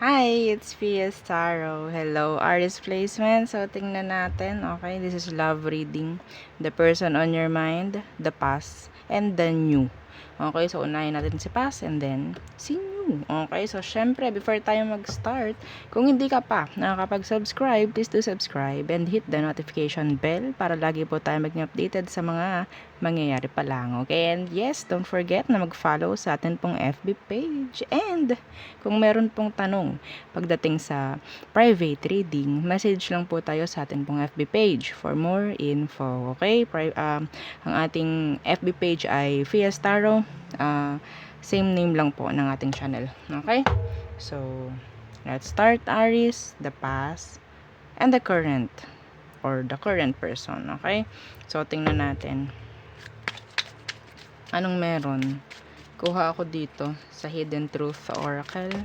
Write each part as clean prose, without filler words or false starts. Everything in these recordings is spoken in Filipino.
Hi, it's Pia Staro. Hello, artist placement. So, tingnan natin. Okay, this is love reading. The person on your mind, the past, and the new. Okay, so unahin natin si past and then si new. Okay, so syempre, before tayo mag-start, kung hindi ka pa nakakapag-subscribe, please do subscribe and hit the notification bell para lagi po tayo maging updated sa mga mangyayari pa lang. Okay, and yes, don't forget na mag-follow sa atin pong FB page. And kung meron pong tanong pagdating sa private reading, message lang po tayo sa atin pong FB page for more info. Okay? Ang ating FB page ay Fiestaro. Same name lang po ng ating channel. Okay? So, let's start, Aries, the past, and the current or the current person. Okay? So, tingnan natin. Anong meron? Kuha ako dito sa Hidden Truth Oracle.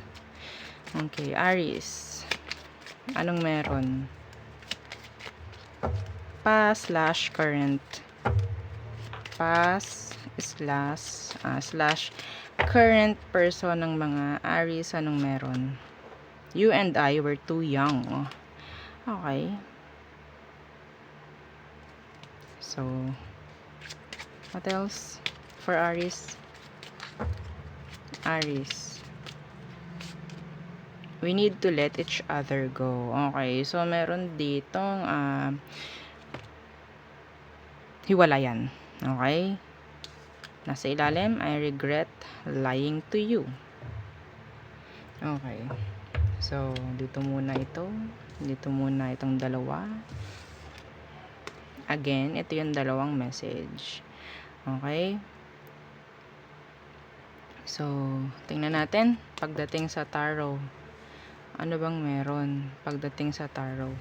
Okay, Aries. Anong meron? Past slash current. Past slash current person ng mga Aries. Anong meron? You and I were too young. Okay. So, what else for Aries? Aries. We need to let each other go. Okay. So, meron ditong hiwalayan. Okay. Nasa ilalim, I regret lying to you. Okay. So, dito muna ito. Dito muna itong dalawa. Again, ito yung dalawang message. Okay. So, tingnan natin. Pagdating sa tarot. Ano bang meron pagdating sa tarot?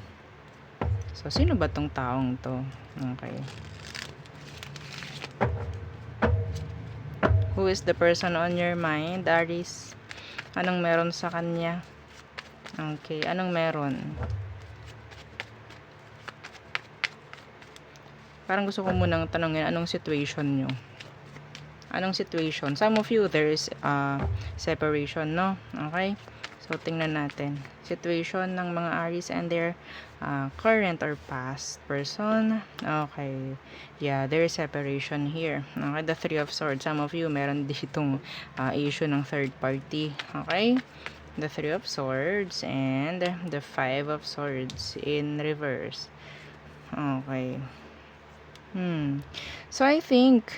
So, sino ba tong taong to? Okay. Who is the person on your mind, Aries? Anong meron sa kanya? Okay, anong meron? Parang gusto ko munang tanongin, anong situation nyo? Anong situation? Some of you, there is separation, no? Okay? So, tingnan natin. Situation ng mga Aries and their current or past person. Okay. Yeah, there is separation here. Okay, the Three of Swords. Some of you, meron ditong issue ng third party. Okay? The Three of Swords and the Five of Swords in reverse. Okay. So, I think,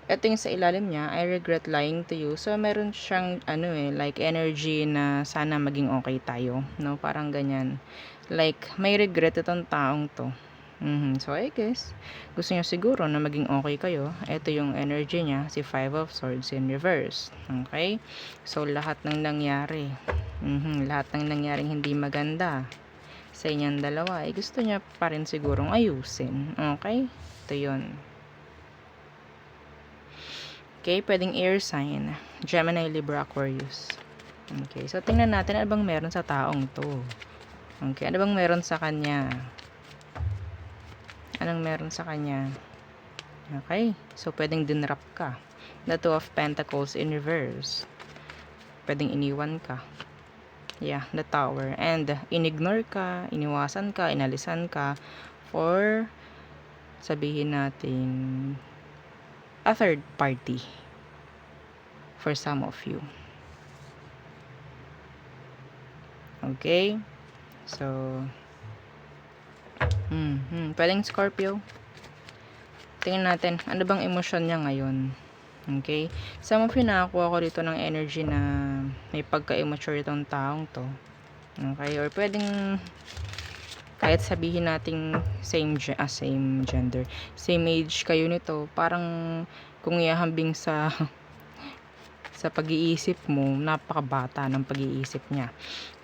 ito yung sa ilalim niya, I regret lying to you. So, meron siyang, like energy na sana maging okay tayo. No? Parang ganyan. Like, may regret itong taong to. So, I guess, gusto niya siguro na maging okay kayo. Ito yung energy niya, si Five of Swords in reverse. Okay? So, lahat ng nangyari, lahat ng nangyaring hindi maganda sa inyong dalawa, gusto niya pa rin sigurong ayusin. Okay? Ito yun. Okay, pwedeng air sign. Gemini, Libra, Aquarius. Okay, so tingnan natin ano bang meron sa taong to. Okay, ano bang meron sa kanya? Anong meron sa kanya? Okay, so pwedeng dinrap ka. The Two of Pentacles in reverse. Pwedeng iniwan ka. Yeah, the Tower. And inignore ka, iniwasan ka, inalisan ka for sabihin natin a third party for some of you. Okay? So, pwedeng Scorpio. Tingnan natin, ano bang emosyon niya ngayon? Okay? Some of you, nakakuha ko dito ng energy na may pagka-immature itong taong to. Okay? Or pwedeng kahit sabihin nating same gender, same age kayo nito, parang kung ihahambing sa pag-iisip mo, napakabata ng pag-iisip niya.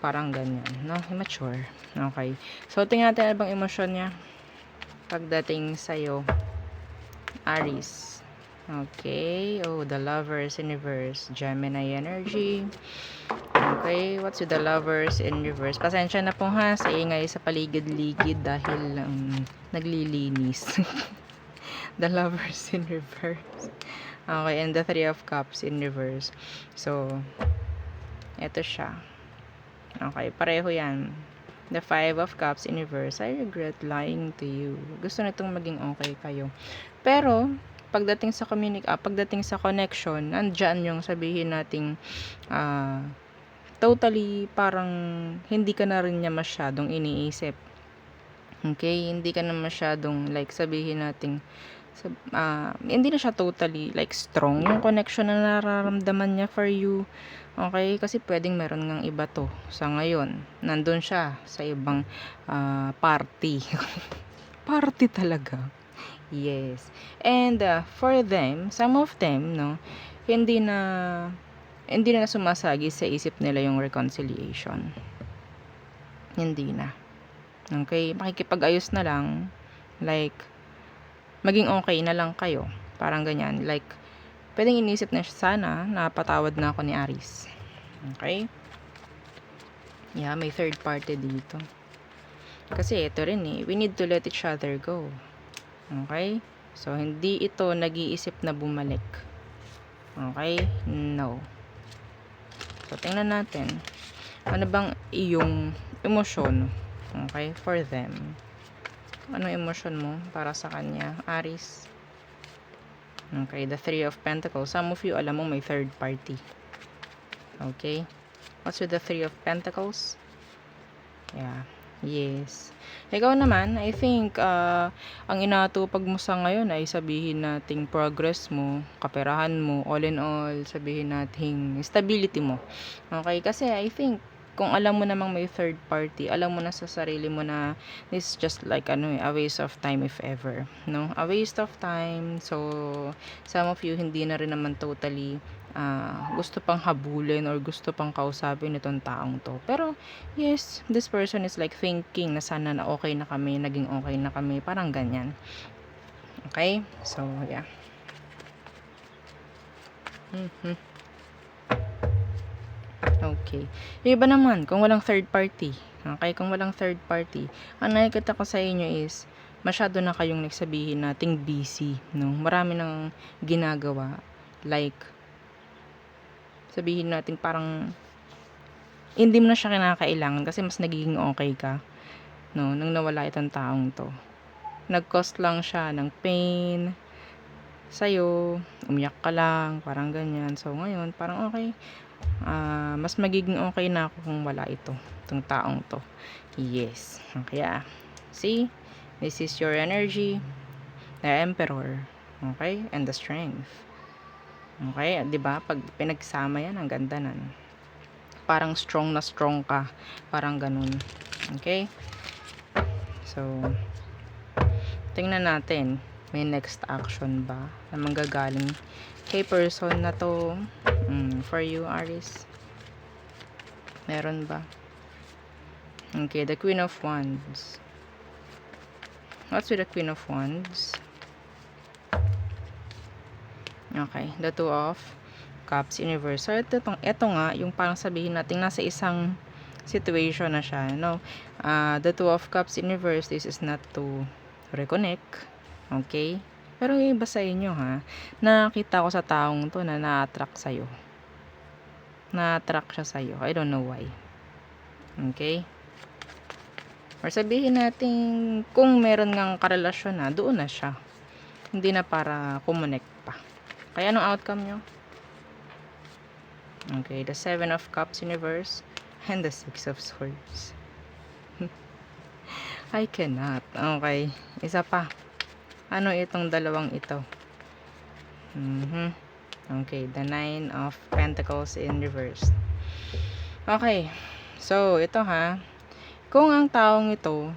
Parang ganyan, no? Immature. Okay. So, tingnan natin ano bang emosyon niya pagdating sa'yo, Aries. Okay. Oh, the Lovers in reverse. Gemini energy. Okay. What's with the Lovers in reverse? Pasensya na po ha sa ingay sa paligid-ligid dahil naglilinis. The Lovers in reverse. Okay, and the Three of Cups in reverse. So, Ito siya. Okay, pareho yan. The Five of Cups in reverse. I regret lying to you. Gusto nitong maging okay kayo. Pero, pagdating sa connection, andyan yung sabihin nating totally parang hindi ka na rin niya masyadong iniisip. Okay? Hindi ka na masyadong like sabihin nating hindi na siya totally like strong yung connection na nararamdaman niya for you. Okay? Kasi pwedeng meron ngang iba to. Sa ngayon, nandun siya sa ibang party. Party talaga. Yes. And for them, some of them, no, hindi na sumasagi sa isip nila yung reconciliation. Hindi na. Okay? Makikipag-ayos na lang. Like, maging okay na lang kayo. Parang ganyan. Like, pwedeng inisip na sana na patawad na ako ni Aris. Okay? Yeah, may third party dito. Kasi ito rin we need to let each other go. Okay? So, hindi ito nag-iisip na bumalik. Okay? No. So, tingnan natin. Ano bang iyong emosyon? Okay? For them. Ano emosyon mo para sa kanya? Aris. Okay, the Three of Pentacles. Some of you, alam mo, may third party. Okay? What's with the Three of Pentacles? Yeah. Yes. Ikaw naman, I think, ang inatupag mo sa ngayon ay sabihin nating progress mo, kaperahan mo, all in all, sabihin nating stability mo. Okay? Kasi I think, kung alam mo namang may third party, alam mo na sa sarili mo na this is just like a waste of time if ever, no? A waste of time. So some of you hindi na rin naman totally gusto pang habulin or gusto pang kausapin itong taong to. Pero yes, this person is like thinking na sana na okay na kami, naging okay na kami, parang ganyan. Okay? So yeah. Okay. Yung iba naman, kung walang third party. Okay, kung walang third party, ang nakikita ko sa inyo is, masyado na kayong nagsabihin nating busy, no? Marami nang ginagawa. Like, sabihin natin parang, hindi mo na siya kinakailangan kasi mas nagiging okay ka, no? Nung nawala itong taong to. Nag-cause lang siya ng pain sa'yo, umiyak ka lang, parang ganyan. So, ngayon, parang okay. Mas magiging okay na ako kung wala itong taong to. Yes. Kaya, see, this is your energy, the Emperor. Okay? And the Strength. Okay? Diba? Pag pinagsama yan, ang ganda nan. Parang strong na strong ka. Parang ganun. Okay? So, tingnan natin. May next action ba na manggagaling kay person na to for you, Aries? Meron ba? Okay, the Queen of Wands. What's with the Queen of Wands? Okay, the Two of Cups in reverse. So, ito nga, yung parang sabihin natin nasa isang situation na siya, no? The Two of Cups in reverse, this is not to reconnect. Okay? Pero yung iba sa inyo, ha? Nakita ko sa taong to na na-attract sa'yo. Na-attract siya sa'yo. I don't know why. Okay? Or sabihin natin, kung meron ngang karelasyon na, doon na siya. Hindi na para kumonect pa. Kaya anong outcome nyo? Okay, the Seven of Cups in reverse and the Six of Swords. I cannot. Okay, isa pa. Ano itong dalawang ito? Okay, the Nine of Pentacles in reverse. Okay, so ito ha. Kung ang taong ito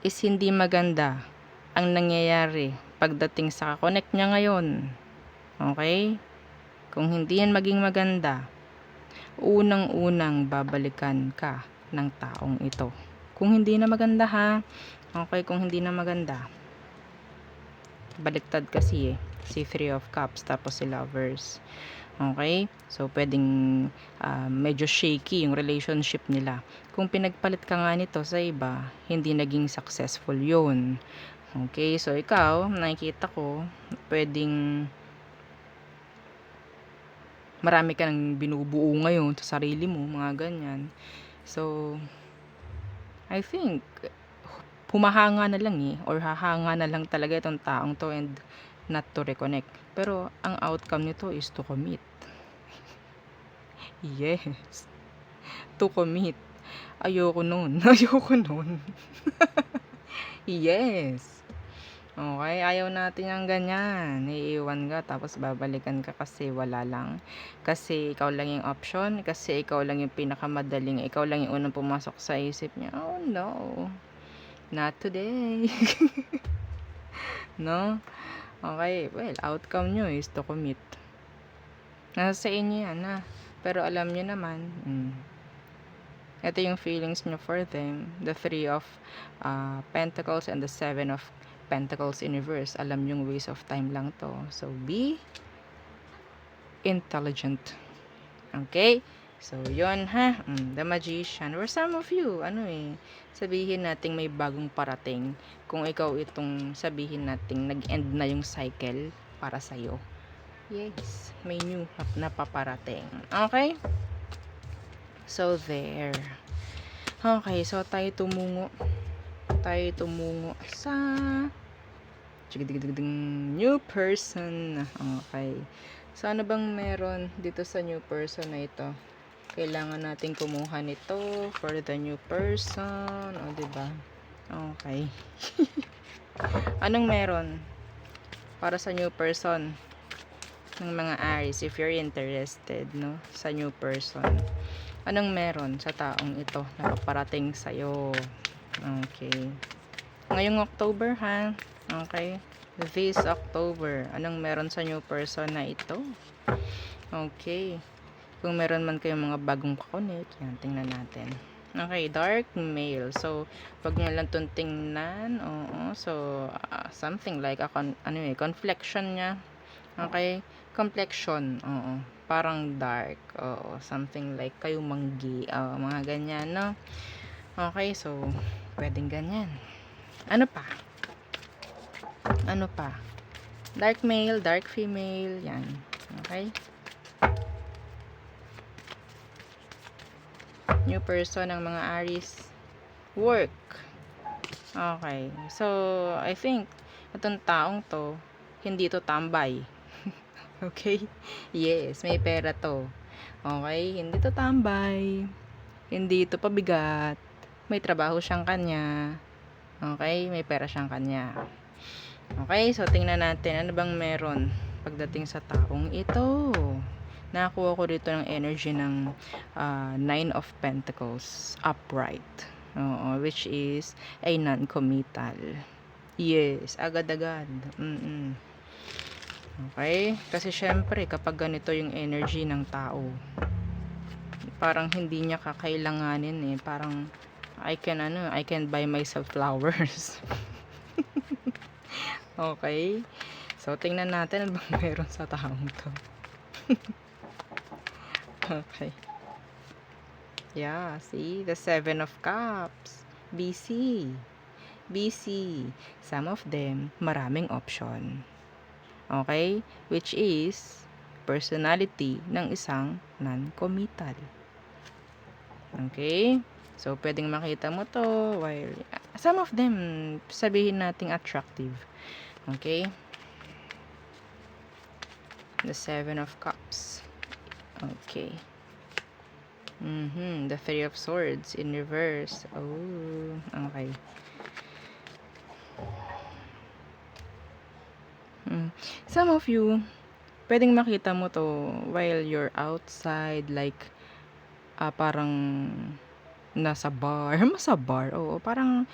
is hindi maganda ang nangyayari pagdating sa connect niya ngayon. Okay? Kung hindi yan maging maganda, unang-unang babalikan ka ng taong ito. Kung hindi na maganda ha. Okay, kung hindi na maganda. Baliktad kasi si Three of Cups tapos si Lovers. Okay? So, pwedeng medyo shaky yung relationship nila. Kung pinagpalit ka nga nito sa iba, hindi naging successful yun. Okay? So, ikaw, nakikita ko, pwedeng marami ka nang binubuo ngayon sa sarili mo, mga ganyan. So, I think, humahanga na lang or hahanga na lang talaga itong taong to and not to reconnect. Pero, ang outcome nito is to commit. Yes. To commit. Ayoko nun. Ayoko nun. Yes. Okay, ayaw natin yung ganyan. Iiwan ka tapos babalikan ka kasi wala lang. Kasi ikaw lang yung option. Kasi ikaw lang yung pinakamadaling. Ikaw lang yung unang pumasok sa isip niya. Oh no. Not today. No? Okay, well, outcome nyo is to commit. Nasa sa inyo yan, ha? Pero alam nyo naman, ito yung feelings nyo for them. The 3 of Pentacles and the 7 of Pentacles in reverse. Alam yung waste of time lang to. So, be intelligent. Okay? So, yon ha. The Magician. Or some of you, sabihin nating may bagong parating. Kung ikaw itong sabihin nating nag-end na yung cycle para sa'yo. Yes, may new na paparating. Okay? So, there. Okay, so tayo tumungo sa new person. Okay. So, ano bang meron dito sa new person na ito? Kailangan natin kumuha nito for the new person. O, diba? Okay. Anong meron para sa new person ng mga Aries if you're interested, no? Sa new person. Anong meron sa taong ito na paparating sa'yo? Okay. Ngayong October, ha? Okay. This October. Anong meron sa new person na ito? Okay. Kung meron man kayong mga bagong kakonect, yan, tingnan natin. Okay, dark male. So, wag nyo lang itong tingnan. Oo. So, something like complexion niya. Okay? Complexion. Oo. Parang dark. Oo. Something like kayo manggi. Mga ganyan, no? Okay, so, pwedeng ganyan. Ano pa? Dark male, dark female. Yan. Okay? New person ng mga Aries. Work. Okay. So, I think, itong taong to, hindi to tambay. Okay? Yes, may pera to. Okay? Hindi to tambay. Hindi to pabigat. May trabaho siyang kanya. Okay? May pera siyang kanya. Okay? So, tingnan natin. Ano bang meron pagdating sa taong ito? Nakakuha ko dito ng energy ng 9 of Pentacles upright. Which is a non-committal. Yes, agad-agad. Okay? Kasi syempre, kapag ganito yung energy ng tao, parang hindi niya kakailanganin Parang, I can buy myself flowers. Okay? So, tingnan natin ano bang meron sa taong to. Okay. Yeah, see? The 7 of Cups. Busy. Some of them, maraming option. Okay? Which is personality ng isang non-committal. Okay? So, pwedeng makita mo to while some of them, sabihin nating attractive. Okay? The 7 of Cups. Okay. The 3 of Swords in reverse. Oh, okay. Some of you, pwedeng makita mo to while you're outside, like, parang nasa bar. Sa bar, oo. Parang,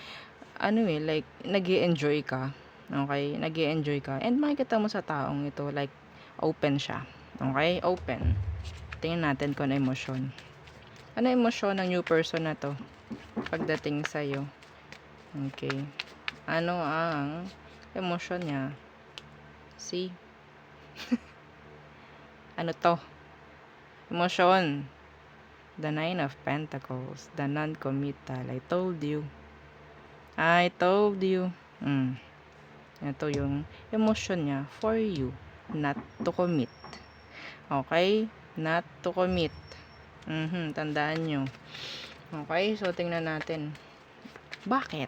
like, nag-i-enjoy ka. Okay? Nag-i-enjoy ka. And makikita mo sa taong ito, like, open siya. Okay? Open. Tingnan natin kung ano emosyon. Ano emosyon ng new person na to pagdating sa'yo? Okay. Ano ang emosyon niya? See? Ano to? Emosyon. The 9 of Pentacles. The non-committal. I told you. Ito yung emosyon niya for you not to commit. Okay? Not to commit. Tandaan nyo. Okay, so tingnan natin. Bakit?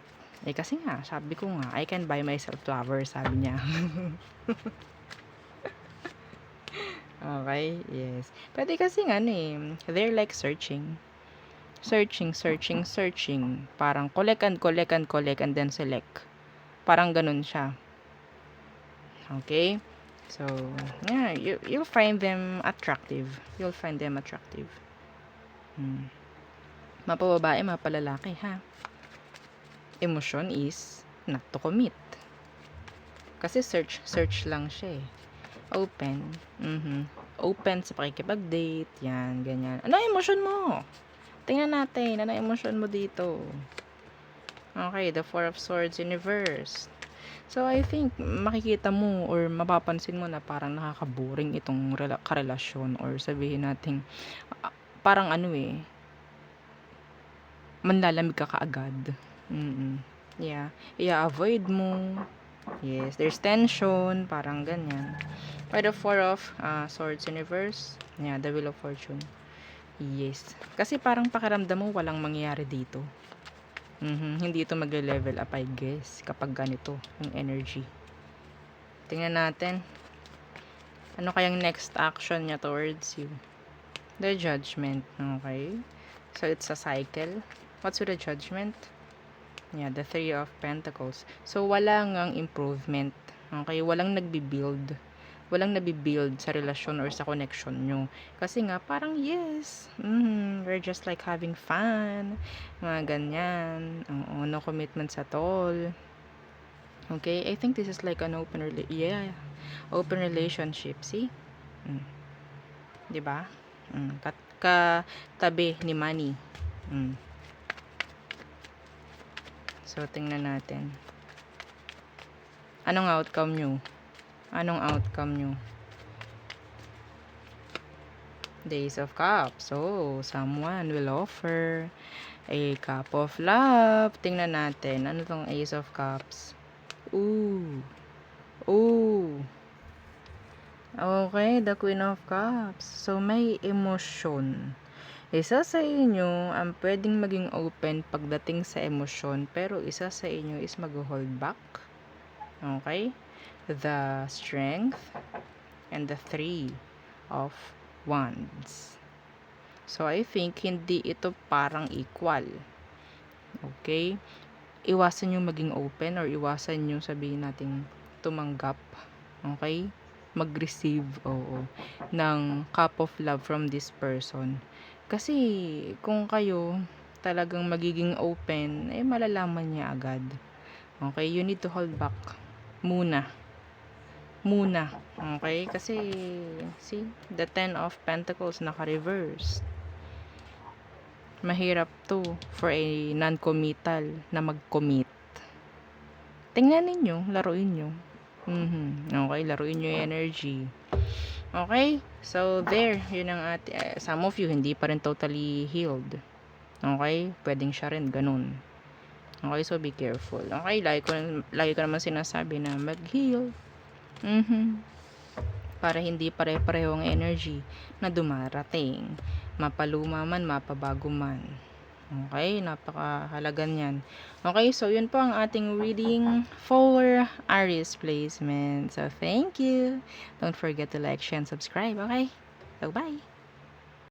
Kasi nga, sabi ko nga, I can buy myself flowers, sabi niya. Okay, yes. Pwede kasi nga they're like searching. Searching. Parang collect and then select. Parang ganun siya. Okay? So, yeah, you'll find them attractive. Mapababae, mapalalaki, ha? Emotion is not to commit. Kasi search lang siya eh. Open. Open sa pakikipag-date. Yan, ganyan. Ano emotion mo? Tingnan natin. Ano emotion mo dito? Okay, the Four of Swords Universe. So, I think, makikita mo or mapapansin mo na parang nakaka-boring itong karelasyon or sabihin natin, parang manlalamig ka kaagad. Yeah. I-avoid mo. Yes, there's tension, parang ganyan. By the Four of Swords Universe. Yeah, the Wheel of Fortune. Yes. Kasi parang pakiramdam mo walang mangyayari dito. Hindi ito magle-level up, I guess, kapag ganito yung energy. Tingnan natin. Ano kayang next action niya towards you? The Judgment. Okay. So, it's a cycle. What's with the Judgment? Yeah, the Three of Pentacles. So, wala ngang improvement. Okay? Walang nagbi-build sa relasyon or sa connection nyo. Kasi nga, parang yes, we're just like having fun, mga ganyan. No commitments at all. Okay, I think this is like an open relationship, see? Diba? Katabi ni Money. So, tingnan natin. Anong outcome nyo? The Ace of Cups. So, someone will offer a cup of love. Tingnan natin. Ano tong Ace of Cups? Ooh. Okay, the Queen of Cups. So, may emotion. Isa sa inyo ang pwedeng maging open pagdating sa emosyon, pero isa sa inyo is mag-hold back. Okay? The Strength and the Three of Wands. So, I think hindi ito parang equal. Okay? Iwasan nyo maging open or iwasan nyo sabihin natin tumanggap. Okay? Mag-receive, ng cup of love from this person. Kasi, kung kayo talagang magiging open, malalaman niya agad. Okay? You need to hold back. Muna. Okay? Kasi, see, the Ten of Pentacles naka-reverse. Mahirap to for a non-committal na mag-commit. Tingnan ninyo, laruin nyo. Okay, laruin nyo yung energy. Okay? So, there. Yun ang some of you, hindi pa rin totally healed. Okay? Pwedeng siya rin, ganun. Okay, so be careful. Okay, lagi ko naman sinasabi na mag-heal. Para hindi pare-pareho ang energy na dumarating. Mapaluma man, mapabago man. Okay, napakahalaga niyan. Okay, so yun po ang ating reading for Aries placement. So, thank you. Don't forget to like, share, and subscribe. Okay? So, bye!